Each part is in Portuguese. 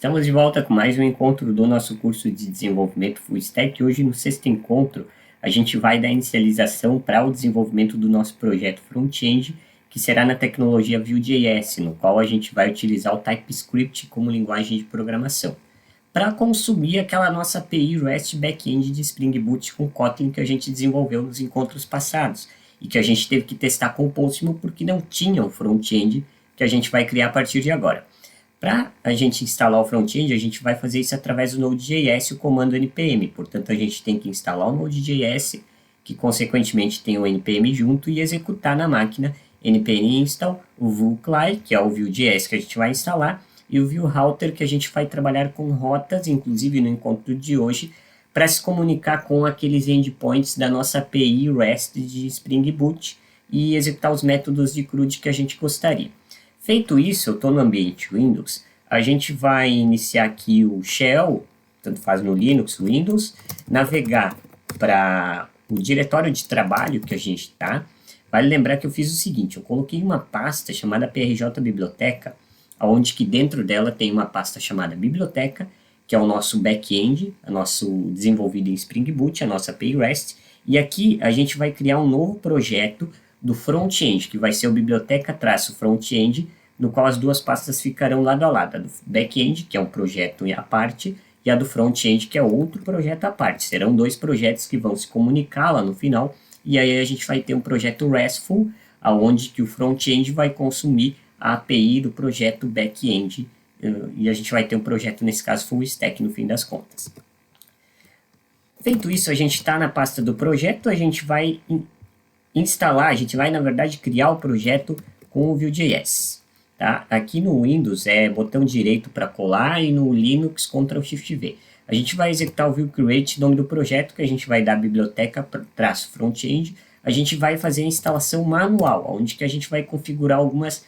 Estamos de volta com mais um encontro do nosso curso de desenvolvimento Full Stack. Hoje, no sexto encontro, a gente vai dar inicialização para o desenvolvimento do nosso projeto front-end, que será na tecnologia Vue.js, no qual a gente vai utilizar o TypeScript como linguagem de programação, para consumir aquela nossa API REST backend de Spring Boot com Kotlin que a gente desenvolveu nos encontros passados, e que a gente teve que testar com o Postman porque não tinha o front-end que a gente vai criar a partir de agora. Para a gente instalar o front-end, a gente vai fazer isso através do Node.js, o comando npm. Portanto, a gente tem que instalar o Node.js, que consequentemente tem o npm junto, e executar na máquina npm install o Vue.cli, que é o Vue.js que a gente vai instalar, e o Vue.router, que a gente vai trabalhar com rotas, inclusive no encontro de hoje, para se comunicar com aqueles endpoints da nossa API REST de Spring Boot e executar os métodos de CRUD que a gente gostaria. Feito isso, eu estou no ambiente Windows, a gente vai iniciar aqui o Shell, tanto faz no Linux, Windows, navegar para o diretório de trabalho que a gente está. Vale lembrar que eu fiz o seguinte, eu coloquei uma pasta chamada PRJ Biblioteca, onde que dentro dela tem uma pasta chamada Biblioteca, que é o nosso back-end, nosso desenvolvido em Spring Boot, a nossa API REST, e aqui a gente vai criar um novo projeto do front-end, que vai ser o biblioteca-front-end, no qual as duas pastas ficarão lado a lado, a do back-end, que é um projeto à parte, e a do front-end, que é outro projeto à parte. Serão dois projetos que vão se comunicar lá no final, e aí a gente vai ter um projeto RESTful, onde que o front-end vai consumir a API do projeto back-end, e a gente vai ter um projeto, nesse caso, full stack no fim das contas. Feito isso, a gente está na pasta do projeto, a gente vai instalar, a gente vai, na verdade, criar o projeto com o Vue.js. Tá? Aqui no Windows é botão direito para colar e no Linux Ctrl+Shift+V. A gente vai executar o Vue Create, nome do projeto, que a gente vai dar biblioteca-front-end. A gente vai fazer a instalação manual, onde que a gente vai configurar algumas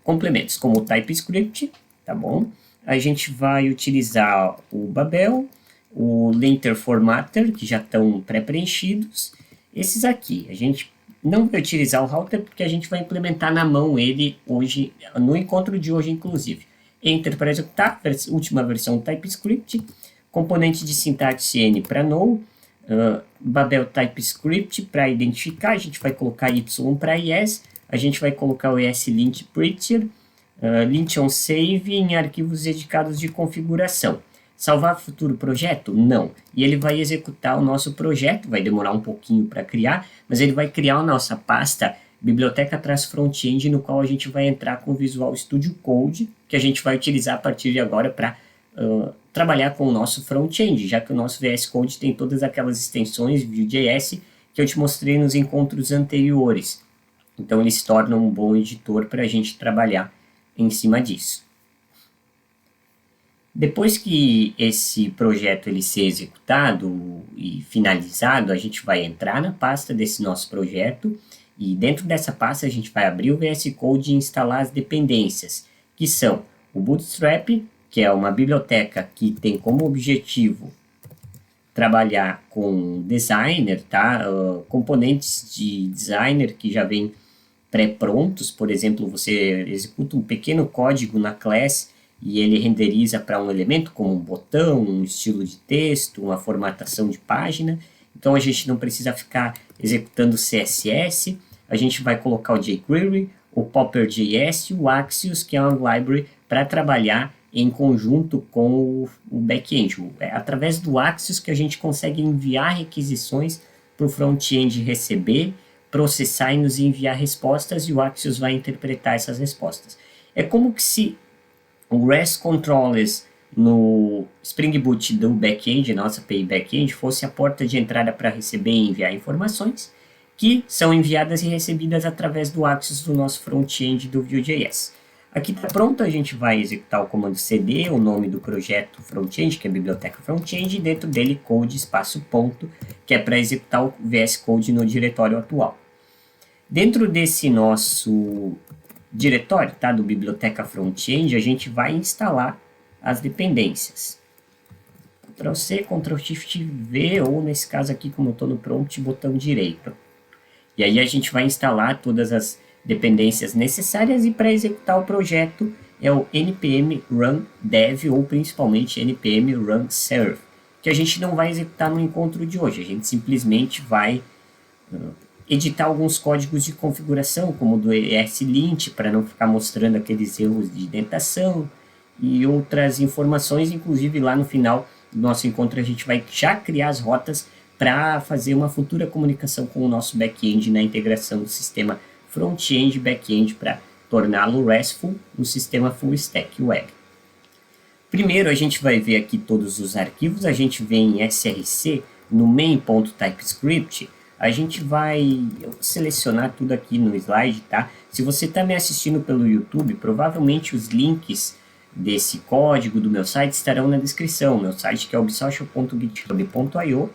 complementos, como o TypeScript, tá bom? A gente vai utilizar o Babel, o Linter Formatter, que já estão pré-preenchidos. Esses aqui, a gente não vai utilizar o router porque a gente vai implementar na mão ele hoje, no encontro de hoje inclusive. Enter para executar, última versão do TypeScript, componente de sintaxe N para null, Babel TypeScript para identificar, a gente vai colocar Y para yes, a gente vai colocar o ESLint Prettier, lint on save em arquivos dedicados de configuração. Salvar futuro projeto? Não. E ele vai executar o nosso projeto, vai demorar um pouquinho para criar, mas ele vai criar a nossa pasta biblioteca-front-end, no qual a gente vai entrar com o Visual Studio Code, que a gente vai utilizar a partir de agora para trabalhar com o nosso front-end, já que o nosso VS Code tem todas aquelas extensões Vue.js que eu te mostrei nos encontros anteriores. Então ele se torna um bom editor para a gente trabalhar em cima disso. Depois que esse projeto ele ser executado e finalizado, a gente vai entrar na pasta desse nosso projeto e dentro dessa pasta a gente vai abrir o VS Code e instalar as dependências, que são o Bootstrap, que é uma biblioteca que tem como objetivo trabalhar com designer, tá? Componentes de designer que já vêm pré-prontos, por exemplo, você executa um pequeno código na class e ele renderiza para um elemento como um botão, um estilo de texto, uma formatação de página. Então a gente não precisa ficar executando CSS, a gente vai colocar o jQuery, o Popper.js e o Axios, que é uma library para trabalhar em conjunto com o back-end. É através do Axios que a gente consegue enviar requisições para o front-end receber, processar e nos enviar respostas, e o Axios vai interpretar essas respostas. É como que se o REST Controllers no Spring Boot do back-end, nossa API back-end, fosse a porta de entrada para receber e enviar informações, que são enviadas e recebidas através do Axios do nosso front-end do Vue.js. Aqui está pronto, a gente vai executar o comando cd, o nome do projeto front-end, que é a biblioteca front-end, e dentro dele code espaço ponto, que é para executar o VS Code no diretório atual. Dentro desse nosso diretório, tá, do biblioteca front-end, a gente vai instalar as dependências. Ctrl+C, Ctrl+Shift+V, ou nesse caso aqui, como eu estou no prompt, botão direito. E aí a gente vai instalar todas as dependências necessárias, e para executar o projeto, é o npm run dev ou principalmente npm run serve, que a gente não vai executar no encontro de hoje, a gente simplesmente vai editar alguns códigos de configuração, como do ESLint, para não ficar mostrando aqueles erros de indentação e outras informações, inclusive lá no final do nosso encontro a gente vai já criar as rotas para fazer uma futura comunicação com o nosso back-end na integração do sistema front-end e back-end para torná-lo RESTful no sistema full stack web. Primeiro a gente vai ver aqui todos os arquivos, a gente vem em src no main.typescript, a gente vai selecionar tudo aqui no slide, tá? Se você está me assistindo pelo YouTube, provavelmente os links desse código do meu site estarão na descrição. Meu site que é obsocial.github.io.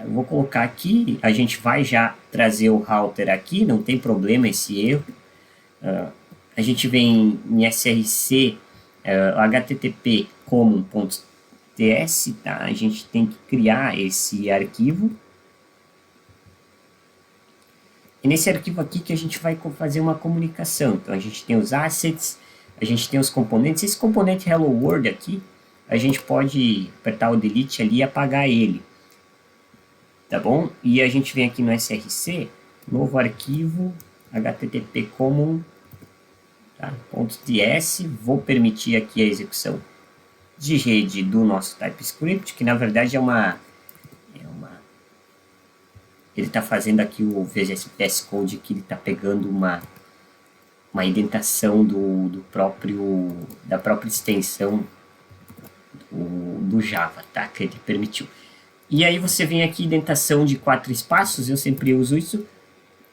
Eu vou colocar aqui, a gente vai já trazer o router aqui, não tem problema esse erro. A gente vem em src http common.ts, tá? A gente tem que criar esse arquivo. E nesse arquivo aqui que a gente vai fazer uma comunicação. Então a gente tem os assets, a gente tem os componentes. Esse componente Hello World aqui, a gente pode apertar o delete ali e apagar ele. Tá bom? E a gente vem aqui no src, novo arquivo, http common, tá? .ts, vou permitir aqui a execução de rede do nosso TypeScript, que na verdade é uma ele está fazendo aqui o VGS Code, que ele está pegando uma indentação da própria extensão do Java, tá? Que ele permitiu. E aí você vem aqui, indentação de 4 espaços, eu sempre uso isso.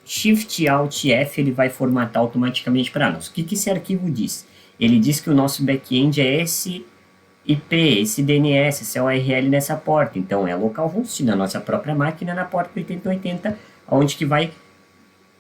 Shift Alt F, ele vai formatar automaticamente para nós. O que esse arquivo diz? Ele diz que o nosso back-end é esse IP, esse DNS, essa URL nessa porta. Então é localhost na nossa própria máquina, na porta 8080, onde que vai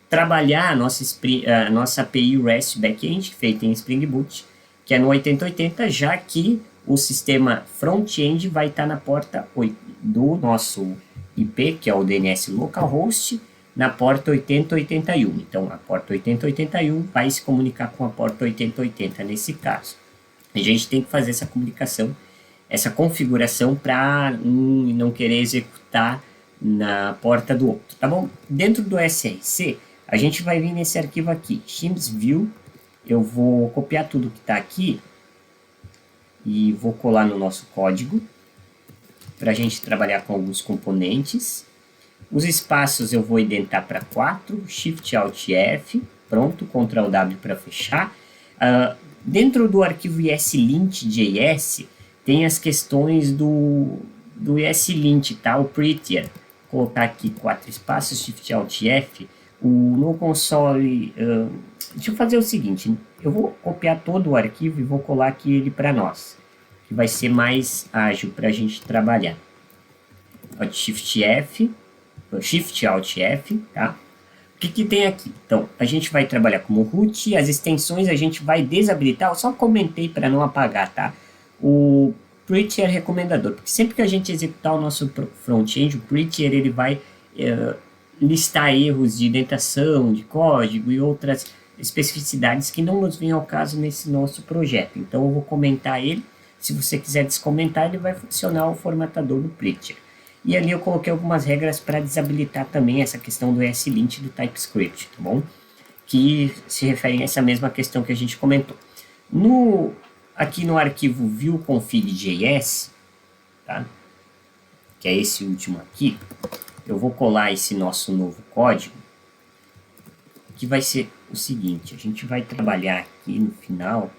trabalhar a nossa API REST backend, feita em Spring Boot, que é no 8080, já que o sistema front-end vai estar na porta 8 do nosso IP, que é o DNS localhost, na porta 8081. Então a porta 8081 vai se comunicar com a porta 8080 nesse caso. A gente tem que fazer essa comunicação, essa configuração para não querer executar na porta do outro, tá bom? Dentro do src, a gente vai vir nesse arquivo aqui, shimsview. Eu vou copiar tudo que está aqui e vou colar no nosso código para a gente trabalhar com alguns componentes. Os espaços eu vou indentar para 4, Shift Alt F, pronto, Ctrl W para fechar. Dentro do arquivo ESLint.js tem as questões do ESLint, tá? O prettier. Vou colocar aqui 4 espaços, Shift Alt F. No console, deixa eu fazer o seguinte, eu vou copiar todo o arquivo e vou colar aqui ele para nós, que vai ser mais ágil para a gente trabalhar. Shift Alt F, tá? O que tem aqui? Então, a gente vai trabalhar como root, as extensões a gente vai desabilitar, eu só comentei para não apagar, tá? O prettier é recomendador, porque sempre que a gente executar o nosso front-end, o prettier ele vai listar erros de indentação, de código e outras especificidades que não nos vêm ao caso nesse nosso projeto. Então eu vou comentar ele, se você quiser descomentar ele vai funcionar o formatador do prettier. E ali eu coloquei algumas regras para desabilitar também essa questão do ESLint do TypeScript, tá bom? Que se referem a essa mesma questão que a gente comentou. Aqui no arquivo viewconfig.js, tá? Que é esse último aqui, eu vou colar esse nosso novo código, que vai ser o seguinte, a gente vai trabalhar aqui no final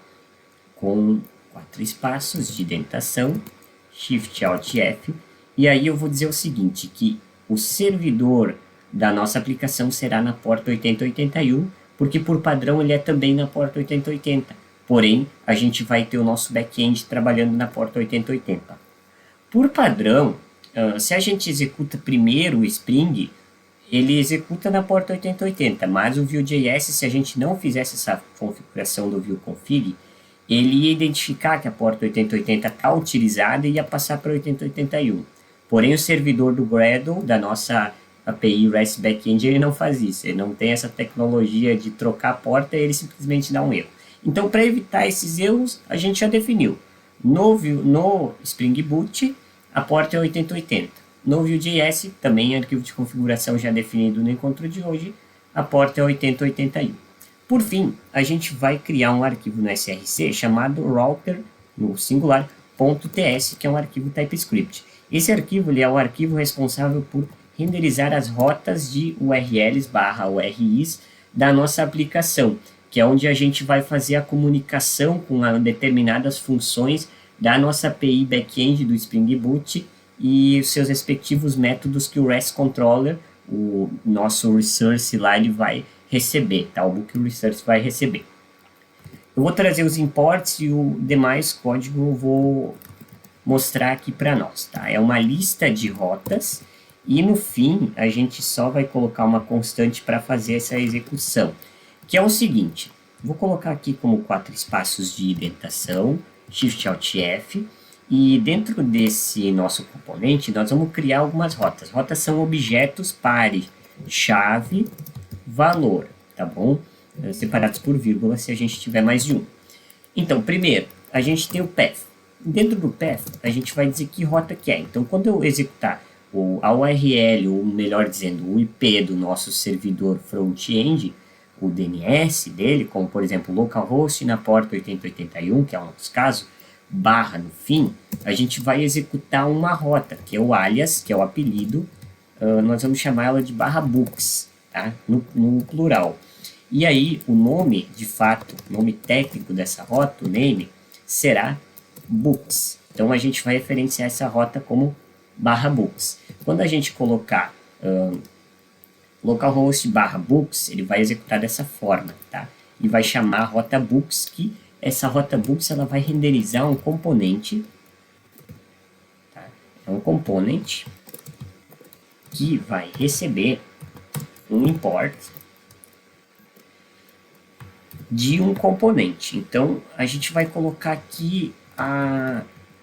com 4 espaços de indentação, Shift Alt F, e aí eu vou dizer o seguinte, que o servidor da nossa aplicação será na porta 8081, porque por padrão ele é também na porta 8080. Porém, a gente vai ter o nosso back-end trabalhando na porta 8080. Por padrão, se a gente executa primeiro o Spring, ele executa na porta 8080, mas o Vue.js, se a gente não fizesse essa configuração do viewconfig, ele ia identificar que a porta 8080 está utilizada e ia passar para 8081. Porém, o servidor do Gradle, da nossa API REST Backend, ele não faz isso. Ele não tem essa tecnologia de trocar a porta e ele simplesmente dá um erro. Então, para evitar esses erros, a gente já definiu. No Spring Boot, a porta é 8080. No Vue.js, também arquivo de configuração já definido no encontro de hoje, a porta é 8081. Por fim, a gente vai criar um arquivo no SRC chamado router, no singular, .ts, que é um arquivo TypeScript. Esse arquivo ele é o arquivo responsável por renderizar as rotas de URLs/URIs da nossa aplicação, que é onde a gente vai fazer a comunicação com determinadas funções da nossa API back-end do Spring Boot e os seus respectivos métodos que o REST Controller, o nosso resource lá, ele vai receber, tá? O Book Resource vai receber. Eu vou trazer os imports e o demais código eu vou mostrar aqui para nós, tá? É uma lista de rotas e no fim a gente só vai colocar uma constante para fazer essa execução, que é o seguinte: vou colocar aqui como 4 espaços de indentação, Shift Alt F, e dentro desse nosso componente nós vamos criar algumas rotas. Rotas são objetos pare chave valor, tá bom? Separados por vírgula se a gente tiver mais de um. Então, primeiro, a gente tem o path. Dentro do path, a gente vai dizer que rota que é. Então, quando eu executar a URL, ou melhor dizendo, o IP do nosso servidor front-end, o DNS dele, como por exemplo, localhost na porta 8081, que é o nosso caso, barra no fim, a gente vai executar uma rota, que é o alias, que é o apelido, nós vamos chamar ela de barra books, tá? No plural. E aí, o nome, de fato, o nome técnico dessa rota, o name, será books. Então, a gente vai referenciar essa rota como barra books. Quando a gente colocar localhost barra books, ele vai executar dessa forma, tá? E vai chamar a rota books, que essa rota books ela vai renderizar um componente, tá? É um componente que vai receber um import de um componente. Então, a gente vai colocar aqui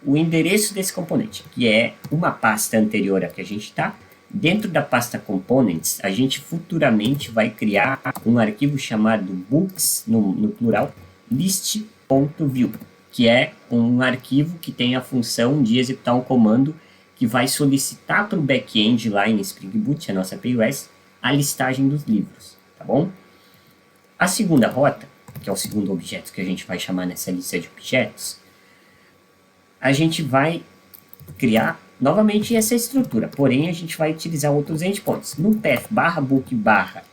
o endereço desse componente, que é uma pasta anterior a que a gente está. Dentro da pasta components, a gente futuramente vai criar um arquivo chamado books, no plural, list.view, que é um arquivo que tem a função de executar um comando que vai solicitar para o back-end lá em Spring Boot, a nossa API REST, a listagem dos livros, tá bom? A segunda rota, que é o segundo objeto que a gente vai chamar nessa lista de objetos, a gente vai criar novamente essa estrutura, porém a gente vai utilizar outros endpoints. No path barra book barra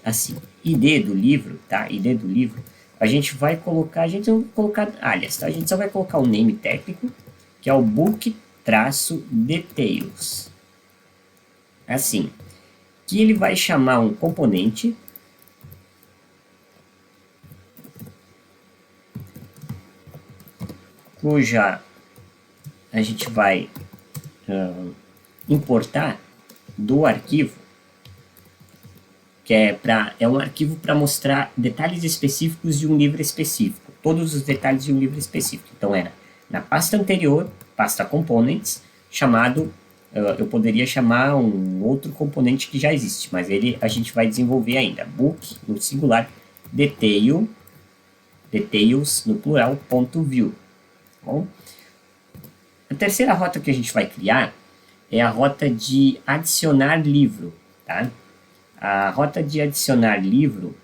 assim, ID do livro, tá? ID do livro, a gente vai colocar, a gente não vai colocar alias, tá? A gente só vai colocar o name técnico, que é o book-details. Assim, que ele vai chamar um componente cuja a gente vai importar do arquivo, que é um arquivo para mostrar detalhes específicos de um livro específico, todos os detalhes de um livro específico. Então era na pasta anterior, pasta components, chamado, eu poderia chamar um outro componente que já existe, mas ele a gente vai desenvolver ainda, book, no singular, details, no plural, .view. Bom, a terceira rota que a gente vai criar é a rota de adicionar livro, tá? A rota de adicionar livro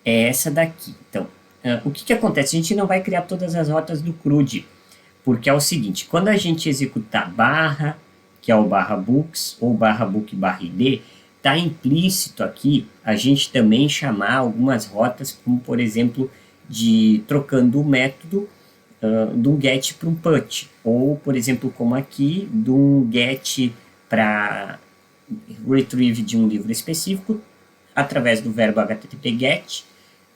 é essa daqui. Então, o que acontece? A gente não vai criar todas as rotas do CRUD, porque é o seguinte, quando a gente executar barra, que é o barra books, ou barra book barra id, está implícito aqui a gente também chamar algumas rotas, como por exemplo, de trocando o método de um get para um put, ou por exemplo, como aqui, de um get para retrieve de um livro específico, através do verbo http get,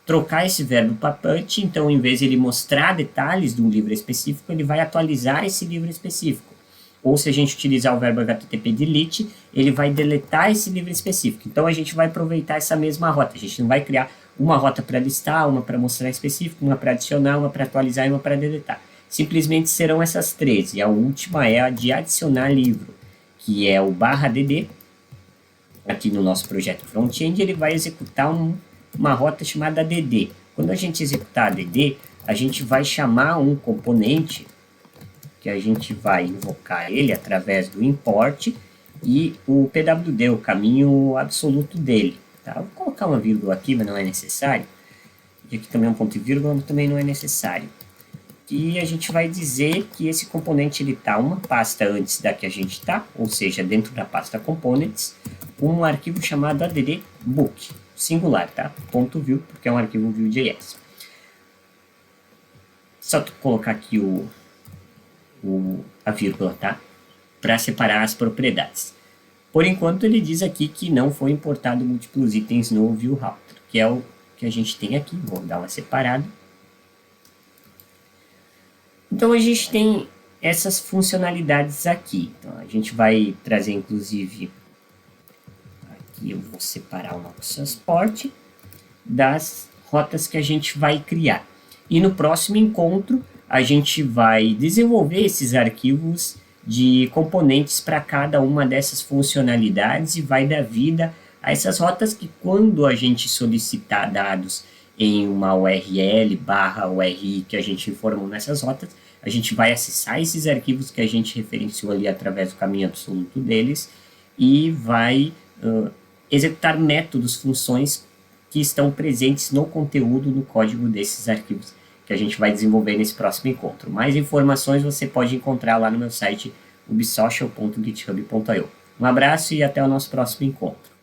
trocar esse verbo para put, então em vez de ele mostrar detalhes de um livro específico, ele vai atualizar esse livro específico. Ou se a gente utilizar o verbo http delete, ele vai deletar esse livro específico. Então a gente vai aproveitar essa mesma rota, a gente não vai criar uma rota para listar, uma para mostrar específico, uma para adicionar, uma para atualizar e uma para deletar. Simplesmente serão essas três, e a última é a de adicionar livro, que é o barra dd, aqui no nosso projeto front-end, ele vai executar uma rota chamada add. Quando a gente executar add, a gente vai chamar um componente que a gente vai invocar ele através do import e o PWD, o caminho absoluto dele. Tá? Vou colocar uma vírgula aqui, mas não é necessário. E aqui também um ponto e vírgula, mas também não é necessário. E a gente vai dizer que esse componente está uma pasta antes da que a gente está, ou seja, dentro da pasta components, um arquivo chamado addbook, singular, tá? .view, porque é um arquivo Vue.js. Só tu colocar aqui a vírgula, tá? Para separar as propriedades. Por enquanto, ele diz aqui que não foi importado múltiplos itens no Vue Router, que é o que a gente tem aqui. Vou dar uma separada. Então, a gente tem essas funcionalidades aqui. Então, a gente vai trazer, inclusive, aqui eu vou separar o nosso transporte das rotas que a gente vai criar. E no próximo encontro, a gente vai desenvolver esses arquivos de componentes para cada uma dessas funcionalidades e vai dar vida a essas rotas que, quando a gente solicitar dados em uma URL/URI que a gente informou nessas rotas, a gente vai acessar esses arquivos que a gente referenciou ali através do caminho absoluto deles e vai executar métodos, funções que estão presentes no conteúdo, no código desses arquivos que a gente vai desenvolver nesse próximo encontro. Mais informações você pode encontrar lá no meu site ubsocial.github.io. Um abraço e até o nosso próximo encontro.